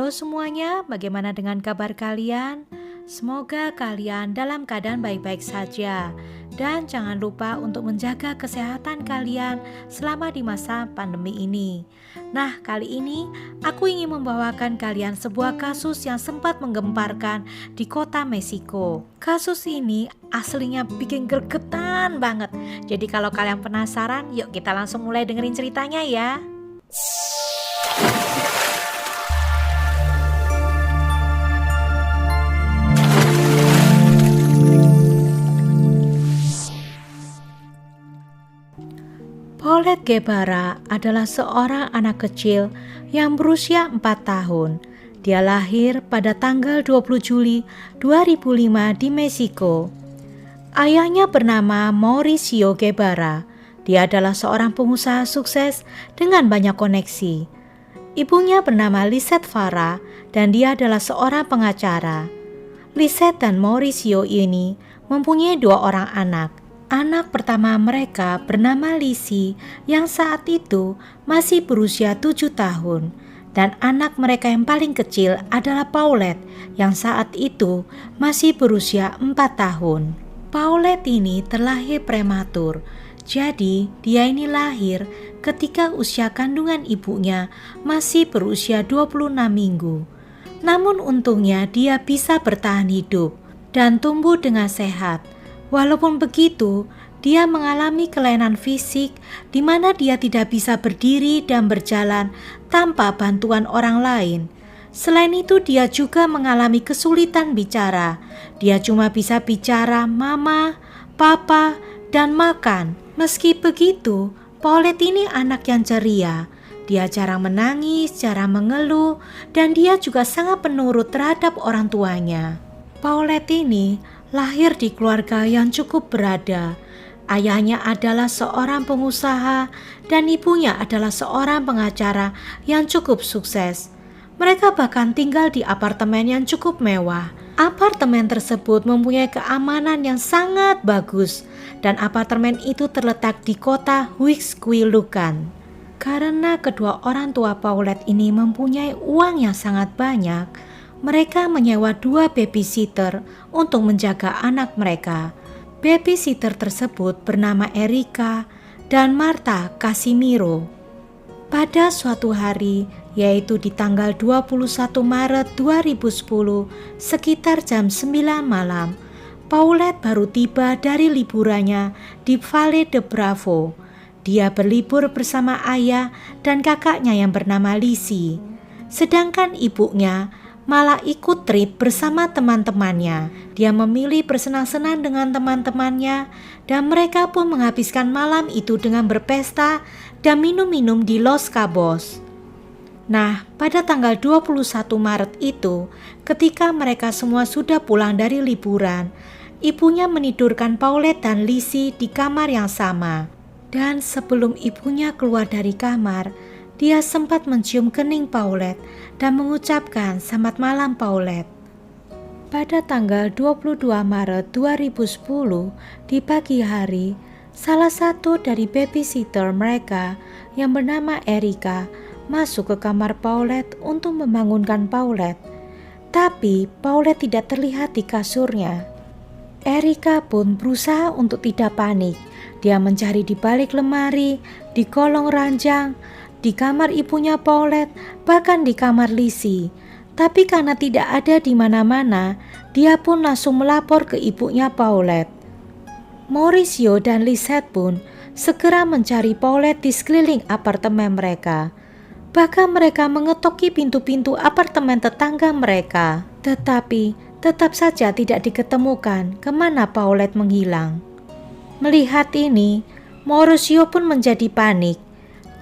Halo semuanya, bagaimana dengan kabar kalian? Semoga kalian dalam keadaan baik-baik saja. Dan jangan lupa untuk menjaga kesehatan kalian selama di masa pandemi ini. Nah, kali ini aku ingin membawakan kalian sebuah kasus yang sempat menggemparkan di kota Meksiko. Kasus ini aslinya bikin gregetan banget. Jadi kalau kalian penasaran, yuk kita langsung mulai dengerin ceritanya ya. Paulette Guevara adalah seorang anak kecil yang berusia 4 tahun. Dia lahir pada tanggal 20 Juli 2005 di Meksiko. Ayahnya bernama Mauricio Guevara. Dia adalah seorang pengusaha sukses dengan banyak koneksi. Ibunya bernama Lisette Farah dan dia adalah seorang pengacara. Lisette dan Mauricio ini mempunyai 2 orang anak. Anak pertama mereka bernama Lizzie yang saat itu masih berusia 7 tahun. Dan anak mereka yang paling kecil adalah Paulette yang saat itu masih berusia 4 tahun. Paulette ini terlahir prematur. Jadi dia ini lahir ketika usia kandungan ibunya masih berusia 26 minggu. Namun untungnya dia bisa bertahan hidup dan tumbuh dengan sehat. Walaupun begitu, dia mengalami kelainan fisik di mana dia tidak bisa berdiri dan berjalan tanpa bantuan orang lain. Selain itu, dia juga mengalami kesulitan bicara. Dia cuma bisa bicara mama, papa, dan makan. Meski begitu, Paulette ini anak yang ceria. Dia jarang menangis, jarang mengeluh, dan dia juga sangat penurut terhadap orang tuanya. Paulette ini lahir di keluarga yang cukup berada. Ayahnya adalah seorang pengusaha dan ibunya adalah seorang pengacara yang cukup sukses. Mereka bahkan tinggal di apartemen yang cukup mewah. Apartemen tersebut mempunyai keamanan yang sangat bagus dan apartemen itu terletak di kota Huixquilucan. Karena kedua orang tua Paulette ini mempunyai uang yang sangat banyak, mereka menyewa 2 babysitter untuk menjaga anak mereka. Babysitter tersebut bernama Erika dan Marta Casimiro. Pada suatu hari, yaitu di tanggal 21 Maret 2010, sekitar jam 9 malam, Paulette baru tiba dari liburannya di Valle de Bravo. Dia berlibur bersama ayah dan kakaknya yang bernama Lizzie. Sedangkan ibunya malah ikut trip bersama teman-temannya. Dia memilih bersenang-senang dengan teman-temannya dan mereka pun menghabiskan malam itu dengan berpesta dan minum-minum di Los Cabos. Nah, pada tanggal 21 Maret itu, ketika mereka semua sudah pulang dari liburan, ibunya menidurkan Paulette dan Lizzie di kamar yang sama. Dan sebelum ibunya keluar dari kamar, dia sempat mencium kening Paulette dan mengucapkan selamat malam Paulette. Pada tanggal 22 Maret 2010 di pagi hari, salah satu dari babysitter mereka yang bernama Erika masuk ke kamar Paulette untuk membangunkan Paulette. Tapi Paulette tidak terlihat di kasurnya. Erika pun berusaha untuk tidak panik. Dia mencari di balik lemari, di kolong ranjang, di kamar ibunya Paulette, bahkan di kamar Lizzie. Tapi karena tidak ada di mana-mana, dia pun langsung melapor ke ibunya Paulette. Mauricio dan Lisette pun segera mencari Paulette di sekeliling apartemen mereka. Bahkan mereka mengetoki pintu-pintu apartemen tetangga mereka. Tetapi tetap saja tidak diketemukan kemana Paulette menghilang. Melihat ini, Mauricio pun menjadi panik.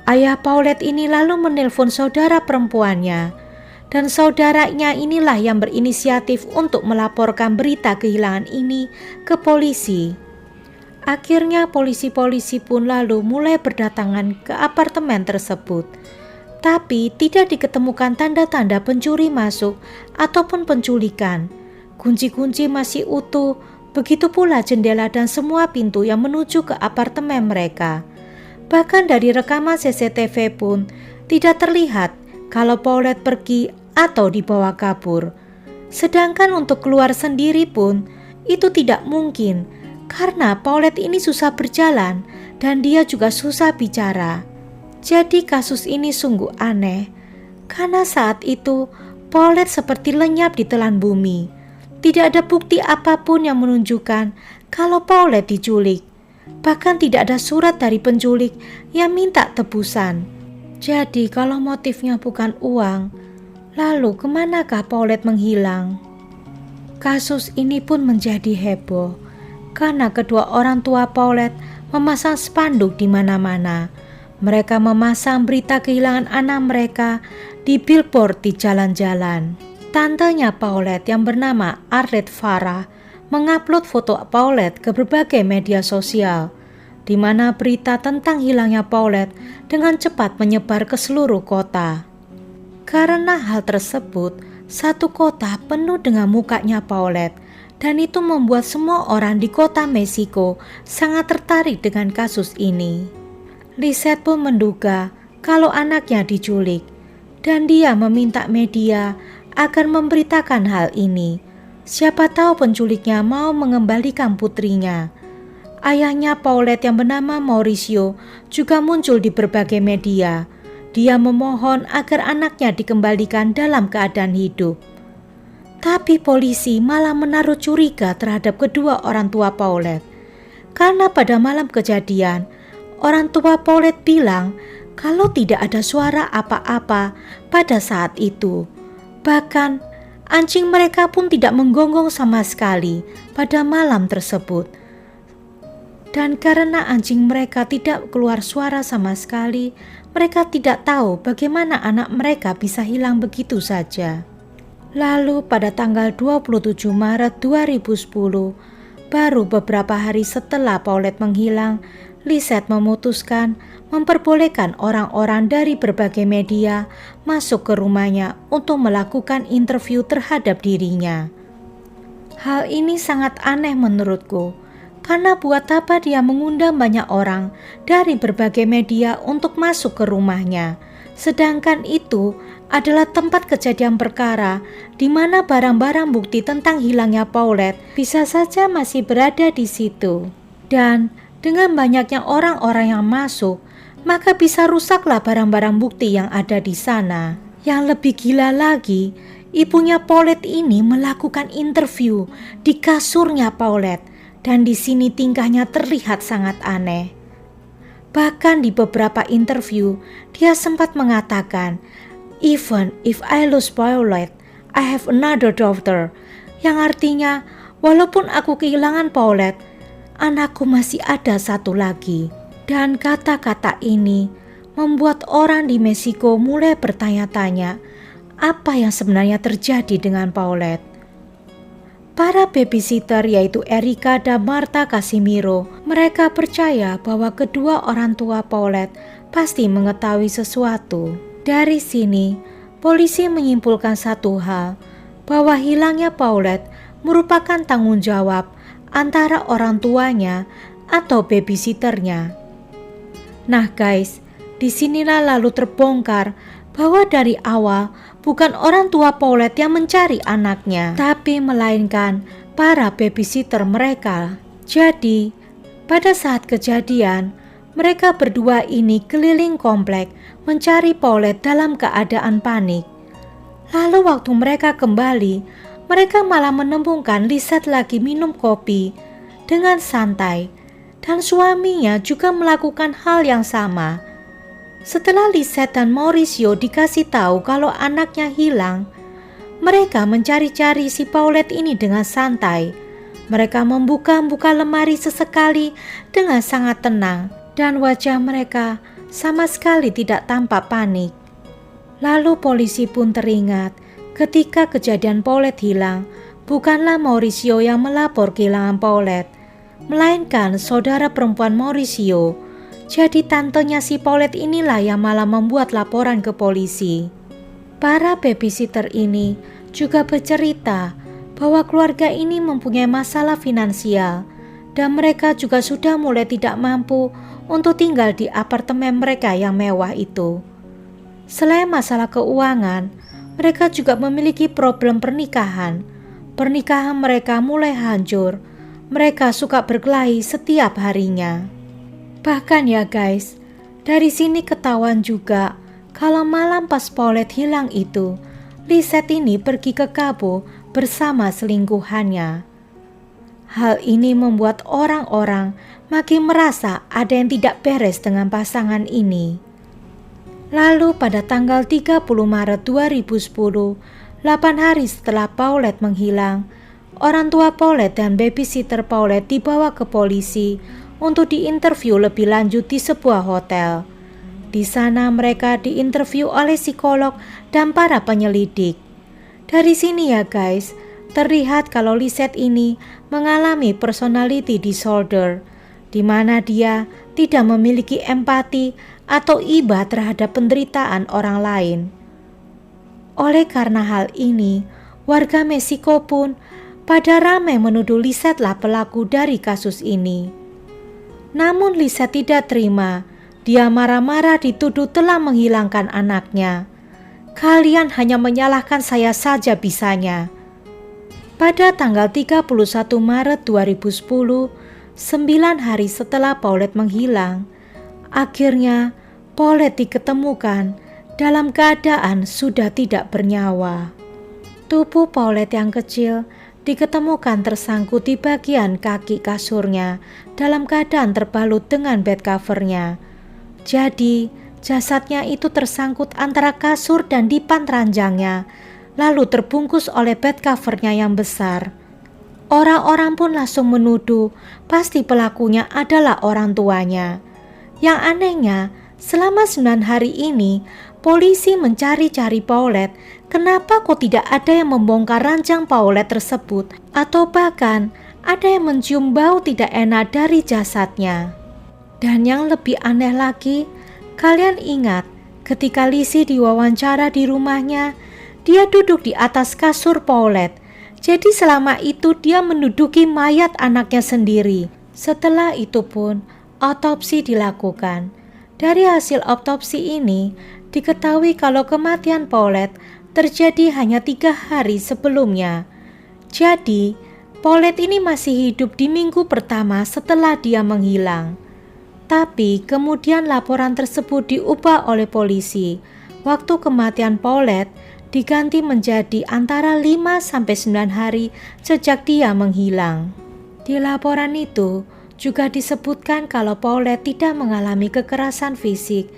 Ayah Paulette ini lalu menelpon saudara perempuannya. Dan saudaranya inilah yang berinisiatif untuk melaporkan berita kehilangan ini ke polisi. Akhirnya polisi-polisi pun lalu mulai berdatangan ke apartemen tersebut. Tapi tidak diketemukan tanda-tanda pencuri masuk ataupun penculikan. Kunci-kunci masih utuh, begitu pula jendela dan semua pintu yang menuju ke apartemen mereka. Bahkan dari rekaman CCTV pun tidak terlihat kalau Paulette pergi atau dibawa kabur. Sedangkan untuk keluar sendiri pun itu tidak mungkin karena Paulette ini susah berjalan dan dia juga susah bicara. Jadi kasus ini sungguh aneh karena saat itu Paulette seperti lenyap di telan bumi. Tidak ada bukti apapun yang menunjukkan kalau Paulette diculik. Bahkan tidak ada surat dari penculik yang minta tebusan. Jadi kalau motifnya bukan uang, lalu kemanakah Paulette menghilang? Kasus ini pun menjadi heboh karena kedua orang tua Paulette memasang spanduk di mana-mana. Mereka memasang berita kehilangan anak mereka di billboard di jalan-jalan. Tantenya Paulette yang bernama Arlette Farah mengupload foto Paulette ke berbagai media sosial, di mana berita tentang hilangnya Paulette dengan cepat menyebar ke seluruh kota. Karena hal tersebut, satu kota penuh dengan mukanya Paulette, dan itu membuat semua orang di kota Meksiko sangat tertarik dengan kasus ini. Lisette pun menduga kalau anaknya diculik, dan dia meminta media agar memberitakan hal ini. Siapa tahu penculiknya mau mengembalikan putrinya. Ayahnya Paulette yang bernama Mauricio juga muncul di berbagai media. Dia memohon agar anaknya dikembalikan dalam keadaan hidup. Tapi polisi malah menaruh curiga terhadap kedua orang tua Paulette. Karena pada malam kejadian, orang tua Paulette bilang kalau tidak ada suara apa-apa pada saat itu. Bahkan anjing mereka pun tidak menggonggong sama sekali pada malam tersebut. Dan karena anjing mereka tidak keluar suara sama sekali, mereka tidak tahu bagaimana anak mereka bisa hilang begitu saja. Lalu pada tanggal 27 Maret 2010, baru beberapa hari setelah Paulette menghilang, Lisette memutuskan memperbolehkan orang-orang dari berbagai media masuk ke rumahnya untuk melakukan interview terhadap dirinya. Hal ini sangat aneh menurutku, karena buat apa dia mengundang banyak orang dari berbagai media untuk masuk ke rumahnya, sedangkan itu adalah tempat kejadian perkara di mana barang-barang bukti tentang hilangnya Paulette bisa saja masih berada di situ. Dan dengan banyaknya orang-orang yang masuk, maka bisa rusaklah barang-barang bukti yang ada di sana. Yang lebih gila lagi, ibunya Paulette ini melakukan interview di kasurnya Paulette, dan di sini tingkahnya terlihat sangat aneh. Bahkan di beberapa interview, dia sempat mengatakan, "Even if I lose Paulette, I have another daughter." Yang artinya, walaupun aku kehilangan Paulette, anakku masih ada satu lagi. Dan kata-kata ini membuat orang di Meksiko mulai bertanya-tanya apa yang sebenarnya terjadi dengan Paulette. Para babysitter yaitu Erika dan Marta Casimiro, mereka percaya bahwa kedua orang tua Paulette pasti mengetahui sesuatu. Dari sini, polisi menyimpulkan satu hal, bahwa hilangnya Paulette merupakan tanggung jawab antara orang tuanya atau babysitternya. Nah guys, disinilah lalu terbongkar bahwa dari awal bukan orang tua Paulette yang mencari anaknya, tapi melainkan para babysitter mereka. Jadi, pada saat kejadian, mereka berdua ini keliling komplek mencari Paulette dalam keadaan panik. Lalu waktu mereka kembali, mereka malah menemukan Lisette lagi minum kopi dengan santai, dan suaminya juga melakukan hal yang sama. Setelah Lisette dan Mauricio dikasih tahu kalau anaknya hilang, mereka mencari-cari si Paulette ini dengan santai. Mereka membuka-buka lemari sesekali dengan sangat tenang, dan wajah mereka sama sekali tidak tampak panik. Lalu polisi pun teringat ketika kejadian Paulette hilang, bukanlah Mauricio yang melapor kehilangan Paulette, melainkan saudara perempuan Mauricio. Jadi tantenya si Paulette inilah yang malah membuat laporan ke polisi. Para babysitter ini juga bercerita bahwa keluarga ini mempunyai masalah finansial, dan mereka juga sudah mulai tidak mampu untuk tinggal di apartemen mereka yang mewah itu. Selain masalah keuangan, Mereka juga memiliki problem pernikahan. Pernikahan mereka mulai hancur. Mereka suka berkelahi setiap harinya. Bahkan ya guys, dari sini ketahuan juga kalau malam pas Paulette hilang itu, Lisette ini pergi ke Cabo bersama selingkuhannya. Hal ini membuat orang-orang makin merasa ada yang tidak beres dengan pasangan ini. Lalu pada tanggal 30 Maret 2010, 8 hari setelah Paulette menghilang, orang tua Paulette dan babysitter Paulette dibawa ke polisi untuk diinterview lebih lanjut di sebuah hotel. Di sana mereka diinterview oleh psikolog dan para penyelidik. Dari sini ya guys, terlihat kalau Lisette ini mengalami personality disorder, di mana dia tidak memiliki empati atau iba terhadap penderitaan orang lain. Oleh karena hal ini, warga Meksiko pun pada ramai menuduh Lisette lah pelaku dari kasus ini. Namun Lisette tidak terima. Dia marah-marah dituduh telah menghilangkan anaknya. Kalian hanya menyalahkan saya saja bisanya. Pada tanggal 31 Maret 2010, 9 hari setelah Paulette menghilang, akhirnya Paulette diketemukan dalam keadaan sudah tidak bernyawa. Tubuh Paulette yang kecil diketemukan tersangkut di bagian kaki kasurnya dalam keadaan terbalut dengan bed covernya. Jadi, jasadnya itu tersangkut antara kasur dan dipan ranjangnya, lalu terbungkus oleh bed covernya yang besar. Orang-orang pun langsung menuduh pasti pelakunya adalah orang tuanya. Yang anehnya, selama 9 hari ini, polisi mencari-cari Paulette. Kenapa kok tidak ada yang membongkar ranjang Paulette tersebut? Atau bahkan ada yang mencium bau tidak enak dari jasadnya. Dan yang lebih aneh lagi, kalian ingat ketika Lizzie diwawancara di rumahnya, dia duduk di atas kasur Paulette. Jadi selama itu dia menduduki mayat anaknya sendiri. Setelah itu pun autopsi dilakukan. Dari hasil autopsi ini diketahui kalau kematian Paulette terjadi hanya 3 hari sebelumnya. Jadi Paulette ini masih hidup di minggu pertama setelah dia menghilang. Tapi kemudian laporan tersebut diubah oleh polisi. Waktu kematian Paulette diganti menjadi antara 5-9 hari sejak dia menghilang. Di laporan itu juga disebutkan kalau Paulette tidak mengalami kekerasan fisik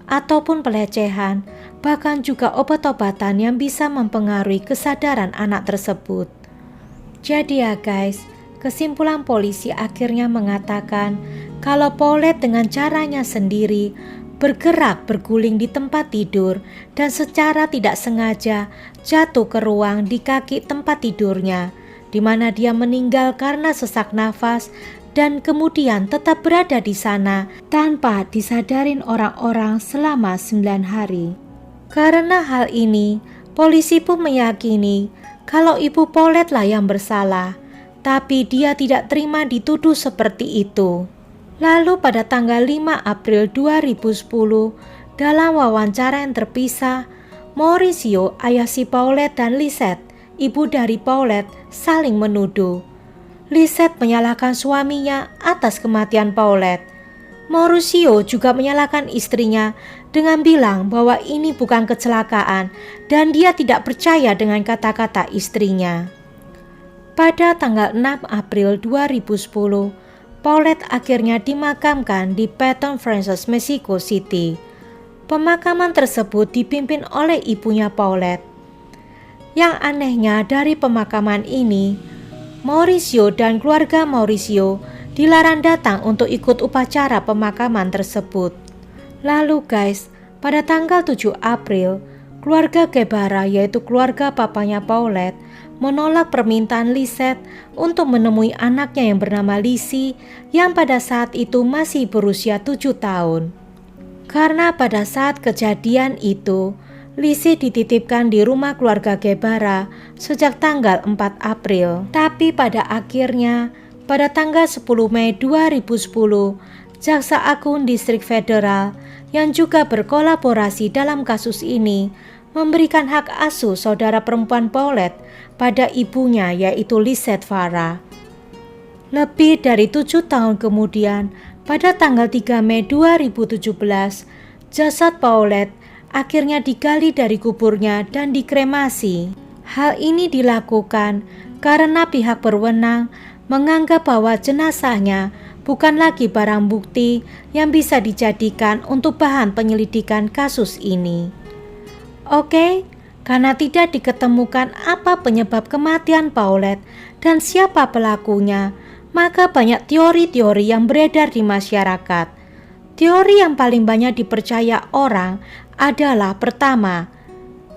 ataupun pelecehan, bahkan juga obat-obatan yang bisa mempengaruhi kesadaran anak tersebut. Jadi ya guys, kesimpulan polisi akhirnya mengatakan kalau Paulette dengan caranya sendiri bergerak berguling di tempat tidur dan secara tidak sengaja jatuh ke ruang di kaki tempat tidurnya, di mana dia meninggal karena sesak nafas dan kemudian tetap berada di sana tanpa disadarin orang-orang selama 9 hari. Karena hal ini, polisi pun meyakini kalau ibu Paulette lah yang bersalah, tapi dia tidak terima dituduh seperti itu. Lalu pada tanggal 5 April 2010, dalam wawancara yang terpisah, Mauricio, ayah si Paulette dan Lisette, ibu dari Paulette, saling menuduh. Lisette menyalahkan suaminya atas kematian Paulette. Mauricio juga menyalahkan istrinya dengan bilang bahwa ini bukan kecelakaan dan dia tidak percaya dengan kata-kata istrinya. Pada tanggal 6 April 2010, Paulette akhirnya dimakamkan di Patton Francis, Mexico City. Pemakaman tersebut dipimpin oleh ibunya Paulette. Yang anehnya dari pemakaman ini, Mauricio dan keluarga Mauricio dilarang datang untuk ikut upacara pemakaman tersebut. Lalu guys, pada tanggal 7 April, keluarga Guevara, yaitu keluarga papanya Paulette, menolak permintaan Lisette untuk menemui anaknya yang bernama Lizzie yang pada saat itu masih berusia 7 tahun. Karena pada saat kejadian itu, Lizzie dititipkan di rumah keluarga Guevara sejak tanggal 4 April. Tapi pada akhirnya, pada tanggal 10 Mei 2010, Jaksa Agung Distrik Federal yang juga berkolaborasi dalam kasus ini memberikan hak asuh saudara perempuan Paulette pada ibunya, yaitu Lisette Farah. Lebih dari 7 tahun kemudian, pada tanggal 3 Mei 2017, jasad Paulette akhirnya digali dari kuburnya dan dikremasi. Hal ini dilakukan karena pihak berwenang menganggap bahwa jenazahnya bukan lagi barang bukti yang bisa dijadikan untuk bahan penyelidikan kasus ini. Oke, karena tidak diketemukan apa penyebab kematian Paulette dan siapa pelakunya, maka banyak teori-teori yang beredar di masyarakat. Teori yang paling banyak dipercaya orang adalah pertama,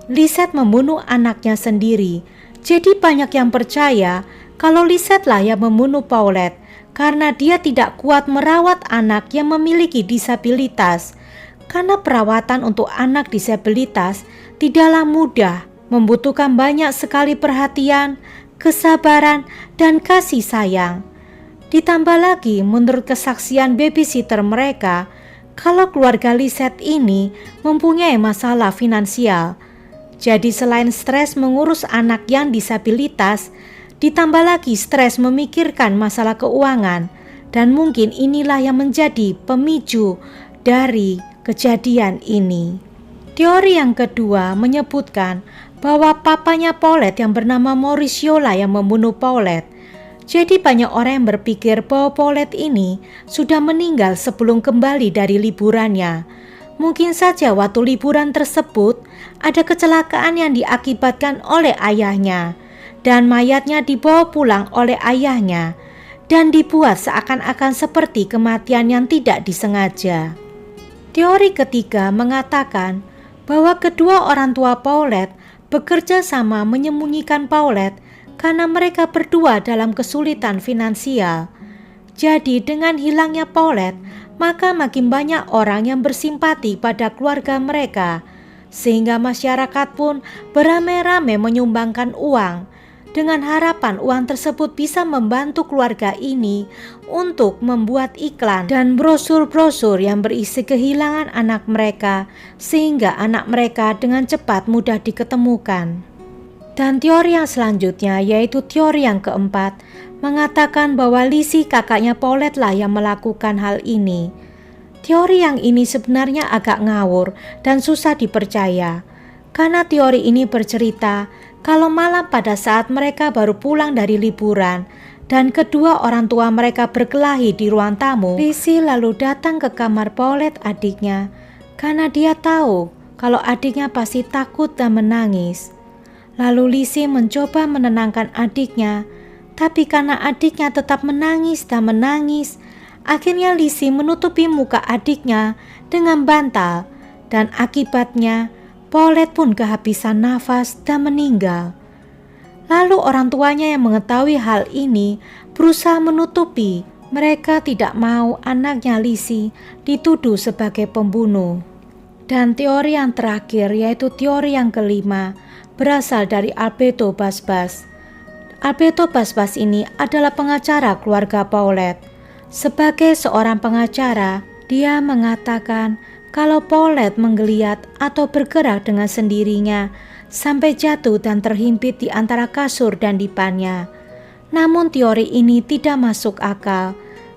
Lisette membunuh anaknya sendiri. Jadi banyak yang percaya kalau Lisette lah yang membunuh Paulette karena dia tidak kuat merawat anak yang memiliki disabilitas. Karena perawatan untuk anak disabilitas tidaklah mudah, membutuhkan banyak sekali perhatian, kesabaran, dan kasih sayang. Ditambah lagi menurut kesaksian babysitter mereka, kalau keluarga Lisette ini mempunyai masalah finansial. Jadi selain stres mengurus anak yang disabilitas, ditambah lagi stres memikirkan masalah keuangan, dan mungkin inilah yang menjadi pemicu dari kejadian ini. Teori yang kedua menyebutkan bahwa papanya Paulette yang bernama Mauricio lah yang membunuh Paulette. Jadi banyak orang yang berpikir bahwa Paulette ini sudah meninggal sebelum kembali dari liburannya. Mungkin saja waktu liburan tersebut ada kecelakaan yang diakibatkan oleh ayahnya dan mayatnya dibawa pulang oleh ayahnya dan dibuat seakan-akan seperti kematian yang tidak disengaja. Teori ketiga mengatakan bahwa kedua orang tua Paulette bekerja sama menyembunyikan Paulette karena mereka berdua dalam kesulitan finansial. Jadi dengan hilangnya Paulette, maka makin banyak orang yang bersimpati pada keluarga mereka, sehingga masyarakat pun beramai-ramai menyumbangkan uang, dengan harapan uang tersebut bisa membantu keluarga ini untuk membuat iklan dan brosur-brosur yang berisi kehilangan anak mereka, sehingga anak mereka dengan cepat mudah diketemukan. Dan teori yang selanjutnya, yaitu teori yang keempat, mengatakan bahwa Lizzie kakaknya Paulette lah yang melakukan hal ini. Teori yang ini sebenarnya agak ngawur dan susah dipercaya, karena teori ini bercerita kalau malam pada saat mereka baru pulang dari liburan dan kedua orang tua mereka berkelahi di ruang tamu, Lizzie lalu datang ke kamar Paulette adiknya karena dia tahu kalau adiknya pasti takut dan menangis. Lalu Lizzie mencoba menenangkan adiknya, tapi karena adiknya tetap menangis dan menangis, akhirnya Lizzie menutupi muka adiknya dengan bantal dan akibatnya Paulette pun kehabisan nafas dan meninggal. Lalu orang tuanya yang mengetahui hal ini berusaha menutupi. Mereka tidak mau anaknya Lizzie dituduh sebagai pembunuh. Dan teori yang terakhir, yaitu teori yang kelima, berasal dari Alberto Basbas. Alberto Basbas ini adalah pengacara keluarga Paulette. Sebagai seorang pengacara, dia mengatakan kalau Paulette menggeliat atau bergerak dengan sendirinya sampai jatuh dan terhimpit di antara kasur dan dipannya. Namun teori ini tidak masuk akal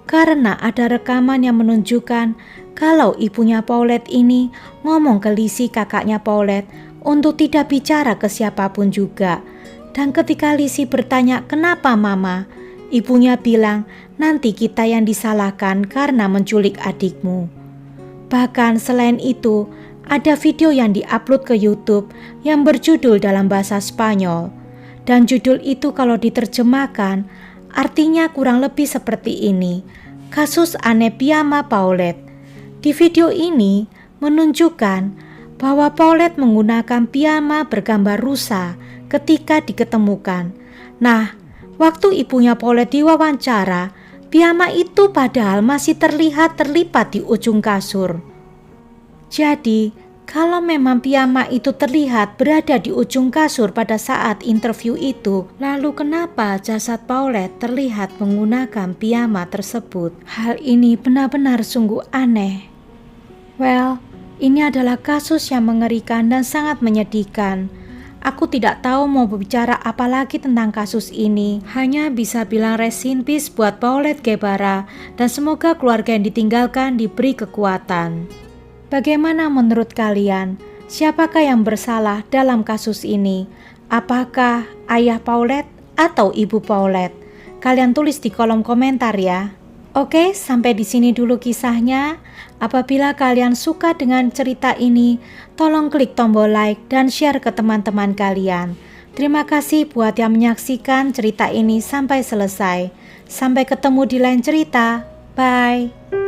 karena ada rekaman yang menunjukkan kalau ibunya Paulette ini ngomong ke Lizzie kakaknya Paulette untuk tidak bicara ke siapapun juga. Dan ketika Lizzie bertanya kenapa mama, ibunya bilang nanti kita yang disalahkan karena menculik adikmu. Bahkan selain itu, ada video yang diupload ke YouTube yang berjudul dalam bahasa Spanyol. Dan judul itu kalau diterjemahkan, artinya kurang lebih seperti ini, Kasus Aneh Piyama Paulette. Di video ini menunjukkan bahwa Paulette menggunakan piyama bergambar rusa ketika diketemukan. Nah, waktu ibunya Paulette diwawancara, piyama itu padahal masih terlihat terlipat di ujung kasur. Jadi, kalau memang piyama itu terlihat berada di ujung kasur pada saat interview itu, lalu kenapa jasad Paulette terlihat menggunakan piyama tersebut? Hal ini benar-benar sungguh aneh. Well, Ini adalah kasus yang mengerikan dan sangat menyedihkan. Aku tidak tahu mau berbicara apa lagi tentang kasus ini. Hanya bisa bilang rest in peace buat Paulette Guevara dan semoga keluarga yang ditinggalkan diberi kekuatan. Bagaimana menurut kalian? Siapakah yang bersalah dalam kasus ini? Apakah ayah Paulette atau ibu Paulette? Kalian tulis di kolom komentar ya. Oke, sampai di sini dulu kisahnya. Apabila kalian suka dengan cerita ini, tolong klik tombol like dan share ke teman-teman kalian. Terima kasih buat yang menyaksikan cerita ini sampai selesai. Sampai ketemu di lain cerita. Bye.